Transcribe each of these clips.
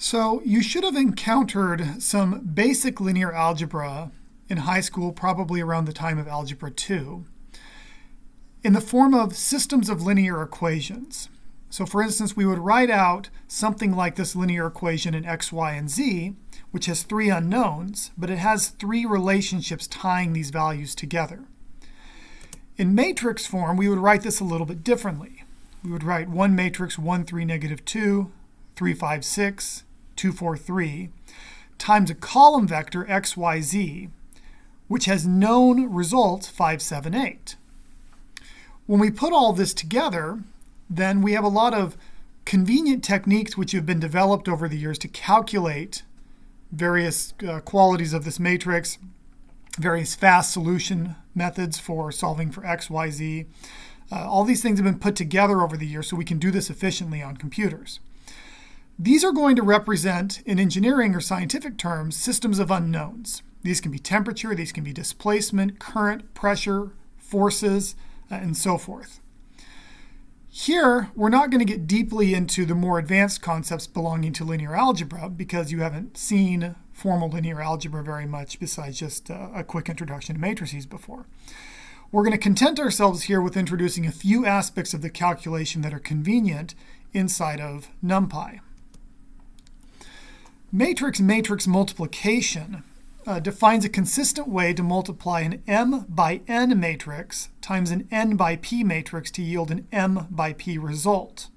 So you should have encountered some basic linear algebra in high school, probably around the time of Algebra 2, in the form of systems of linear equations. So for instance, we would write out something like this linear equation in x, y, and z, which has three unknowns, but it has three relationships tying these values together. In matrix form, we would write this a little bit differently. We would write 1 matrix 1, 3, -2, 3, 5, 6, 2, 4, 3, times a column vector x, y, z, which has known results 5, 7, 8. When we put all this together, then we have a lot of convenient techniques which have been developed over the years to calculate various qualities of this matrix, various fast solution methods for solving for x, y, z. All these things have been put together over the years so we can do this efficiently on computers. These are going to represent, in engineering or scientific terms, systems of unknowns. These can be temperature, these can be displacement, current, pressure, forces, and so forth. Here, we're not going to get deeply into the more advanced concepts belonging to linear algebra because you haven't seen formal linear algebra very much besides just a quick introduction to matrices before. We're going to content ourselves here with introducing a few aspects of the calculation that are convenient inside of NumPy. Matrix multiplication defines a consistent way to multiply an m by n matrix times an n by p matrix to yield an m by p result.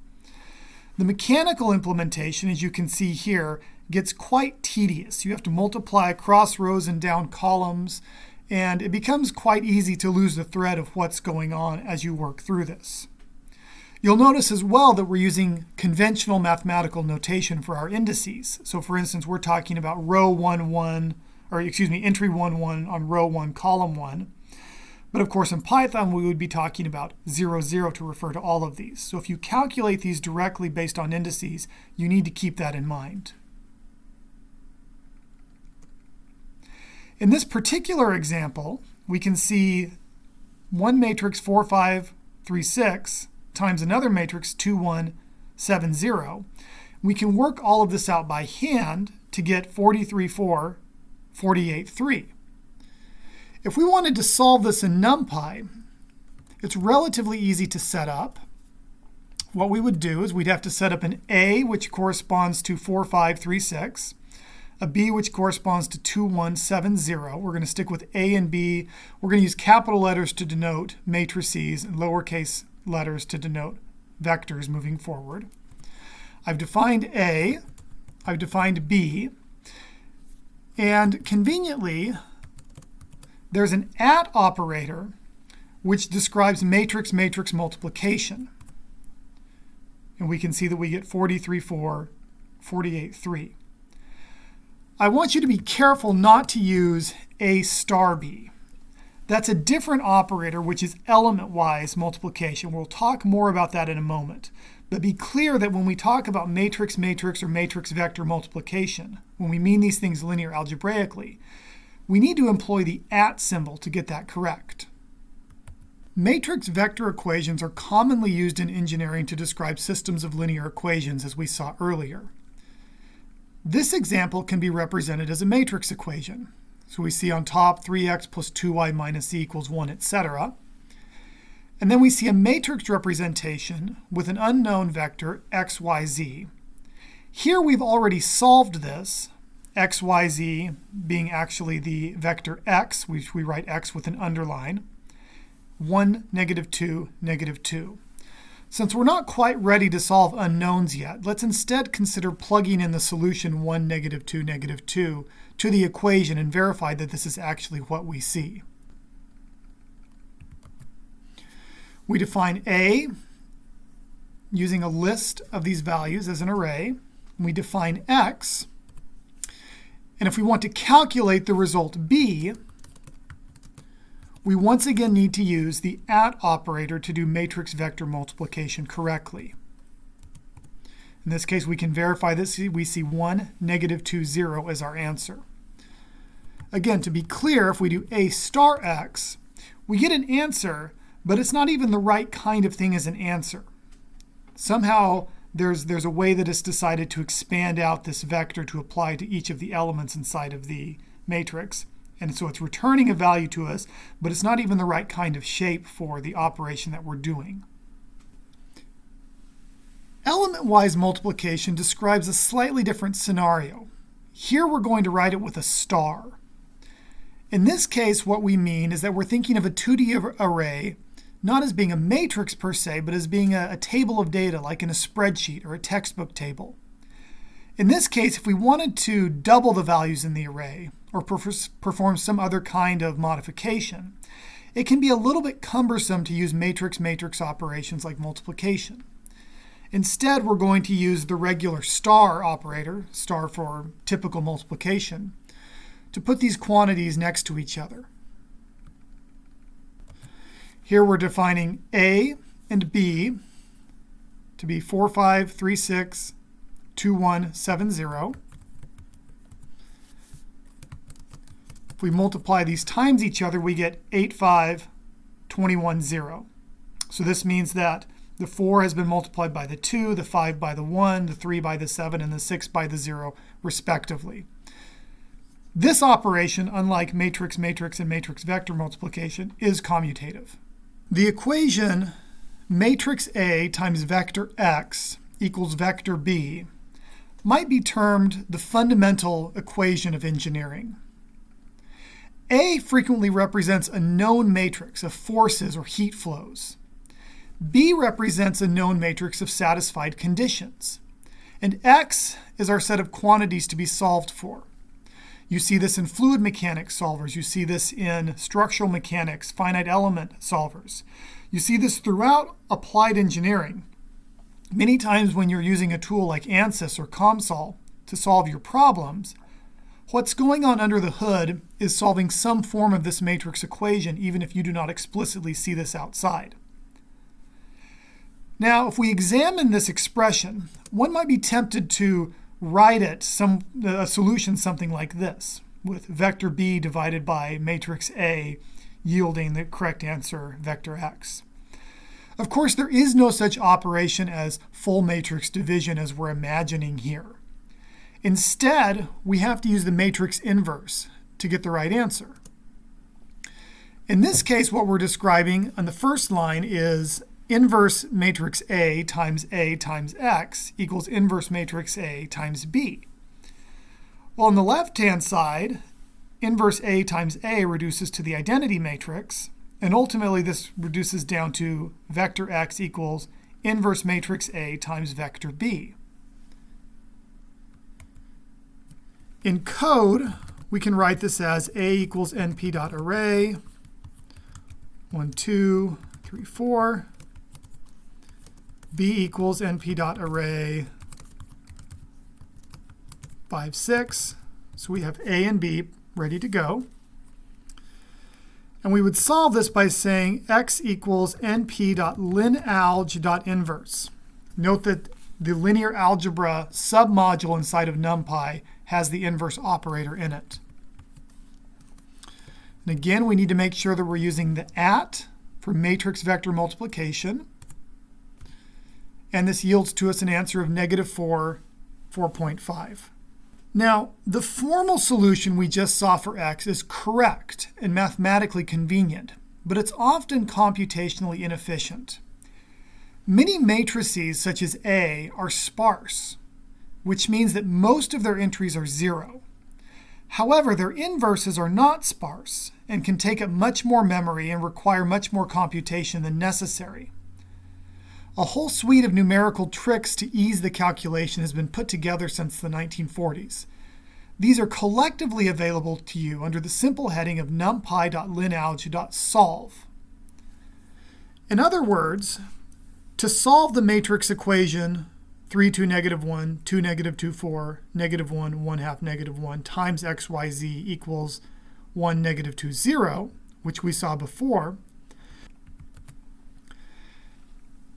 The mechanical implementation, as you can see here, gets quite tedious. You have to multiply across rows and down columns, and it becomes quite easy to lose the thread of what's going on as you work through this. You'll notice as well that we're using conventional mathematical notation for our indices. So for instance, we're talking about entry 1, 1 on row 1, column 1. But of course in Python, we would be talking about 0, 0 to refer to all of these. So if you calculate these directly based on indices, you need to keep that in mind. In this particular example, we can see one matrix 4, 5, 3, 6 times another matrix 2, 1, 7, 0. We can work all of this out by hand to get 43, 4, 48, 3. If we wanted to solve this in NumPy, it's relatively easy to set up. What we would do is we'd have to set up an A, which corresponds to 4, 5, 3, 6, a B, which corresponds to 2, 1, 7, 0. We're going to stick with A and B. We're going to use capital letters to denote matrices and lowercase letters to denote vectors moving forward. I've defined A, I've defined B, and conveniently, there's an at operator which describes matrix multiplication. And we can see that we get 43, 4, 48, 3. I want you to be careful not to use A star B. That's a different operator, which is element-wise multiplication. We'll talk more about that in a moment. But be clear that when we talk about matrix or matrix vector multiplication, when we mean these things linear algebraically, we need to employ the at symbol to get that correct. Matrix vector equations are commonly used in engineering to describe systems of linear equations, as we saw earlier. This example can be represented as a matrix equation. So we see on top 3x plus 2y minus z equals 1, etc. And then we see a matrix representation with an unknown vector x, y, z. Here we've already solved this, x, y, z being actually the vector x, which we write x with an underline, 1, -2, -2. Since we're not quite ready to solve unknowns yet, let's instead consider plugging in the solution 1, -2, -2 to the equation and verify that this is actually what we see. We define A using a list of these values as an array. We define x. And if we want to calculate the result B, we once again need to use the at operator to do matrix vector multiplication correctly. In this case, we can verify this. We see 1, -2, 0 as our answer. Again, to be clear, if we do A star x, we get an answer, but it's not even the right kind of thing as an answer. Somehow there's a way that it's decided to expand out this vector to apply to each of the elements inside of the matrix. And so it's returning a value to us, but it's not even the right kind of shape for the operation that we're doing. Element-wise multiplication describes a slightly different scenario. Here we're going to write it with a star. In this case, what we mean is that we're thinking of a 2D array not as being a matrix per se, but as being a table of data, like in a spreadsheet or a textbook table. In this case, if we wanted to double the values in the array or perform some other kind of modification, it can be a little bit cumbersome to use matrix-matrix operations like multiplication. Instead, we're going to use the regular star operator, star for typical multiplication, to put these quantities next to each other. Here we're defining A and B to be 4, 5, 3, 6, 2, 1, 7, 0. If we multiply these times each other, we get 8, 5, 21, 0. So this means that the 4 has been multiplied by the 2, the 5 by the 1, the 3 by the 7, and the 6 by the 0, respectively. This operation, unlike matrix-matrix and matrix-vector multiplication, is commutative. The equation matrix A times vector X equals vector B might be termed the fundamental equation of engineering. A frequently represents a known matrix of forces or heat flows. B represents a known matrix of satisfied conditions. And X is our set of quantities to be solved for. You see this in fluid mechanics solvers. You see this in structural mechanics, finite element solvers. You see this throughout applied engineering. Many times when you're using a tool like ANSYS or COMSOL to solve your problems, what's going on under the hood is solving some form of this matrix equation, even if you do not explicitly see this outside. Now, if we examine this expression, one might be tempted to write it, a solution something like this, with vector B divided by matrix A yielding the correct answer, vector X. Of course, there is no such operation as full matrix division as we're imagining here. Instead, we have to use the matrix inverse to get the right answer. In this case, what we're describing on the first line is inverse matrix A times X equals inverse matrix A times B. Well, on the left-hand side, inverse A times A reduces to the identity matrix, and ultimately this reduces down to vector X equals inverse matrix A times vector B. In code, we can write this as A equals np.array, 1, 2, 3, 4. B equals np.array 5, 6. So we have A and B ready to go. And we would solve this by saying x equals np.linalg.inverse. Note that the linear algebra submodule inside of NumPy has the inverse operator in it. And again, we need to make sure that we're using the @ for matrix vector multiplication. And this yields to us an answer of -4, 4.5. Now, the formal solution we just saw for x is correct and mathematically convenient, but it's often computationally inefficient. Many matrices, such as A, are sparse, which means that most of their entries are 0. However, their inverses are not sparse and can take up much more memory and require much more computation than necessary. A whole suite of numerical tricks to ease the calculation has been put together since the 1940s. These are collectively available to you under the simple heading of numpy.linalg.solve. In other words, to solve the matrix equation 3, 2, -1, 2, -2, 4, -1, 1/2, -1 times xyz equals 1, -2, 0, which we saw before,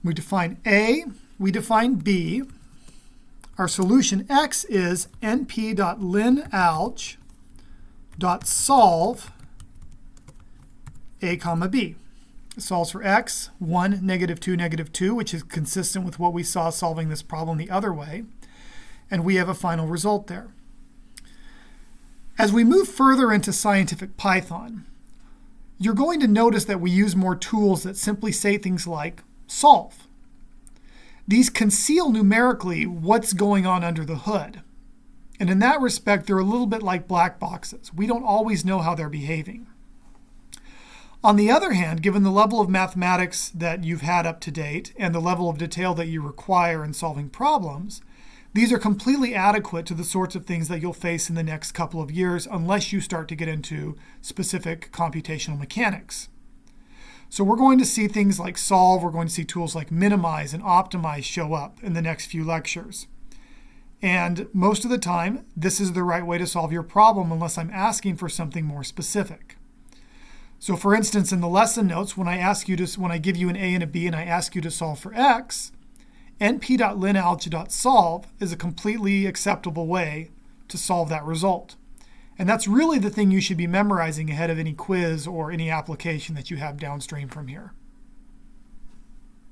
we define A, we define B. Our solution x is np.linalg.solve A, B. It solves for x, 1, -2, -2, which is consistent with what we saw solving this problem the other way. And we have a final result there. As we move further into scientific Python, you're going to notice that we use more tools that simply say things like solve. These conceal numerically what's going on under the hood. And in that respect, they're a little bit like black boxes. We don't always know how they're behaving. On the other hand, given the level of mathematics that you've had up to date and the level of detail that you require in solving problems, these are completely adequate to the sorts of things that you'll face in the next couple of years unless you start to get into specific computational mechanics. So we're going to see things like solve, we're going to see tools like minimize and optimize show up in the next few lectures. And most of the time, this is the right way to solve your problem unless I'm asking for something more specific. So for instance, in the lesson notes, when I give you an A and a B and I ask you to solve for x, np.linalg.solve is a completely acceptable way to solve that result. And that's really the thing you should be memorizing ahead of any quiz or any application that you have downstream from here.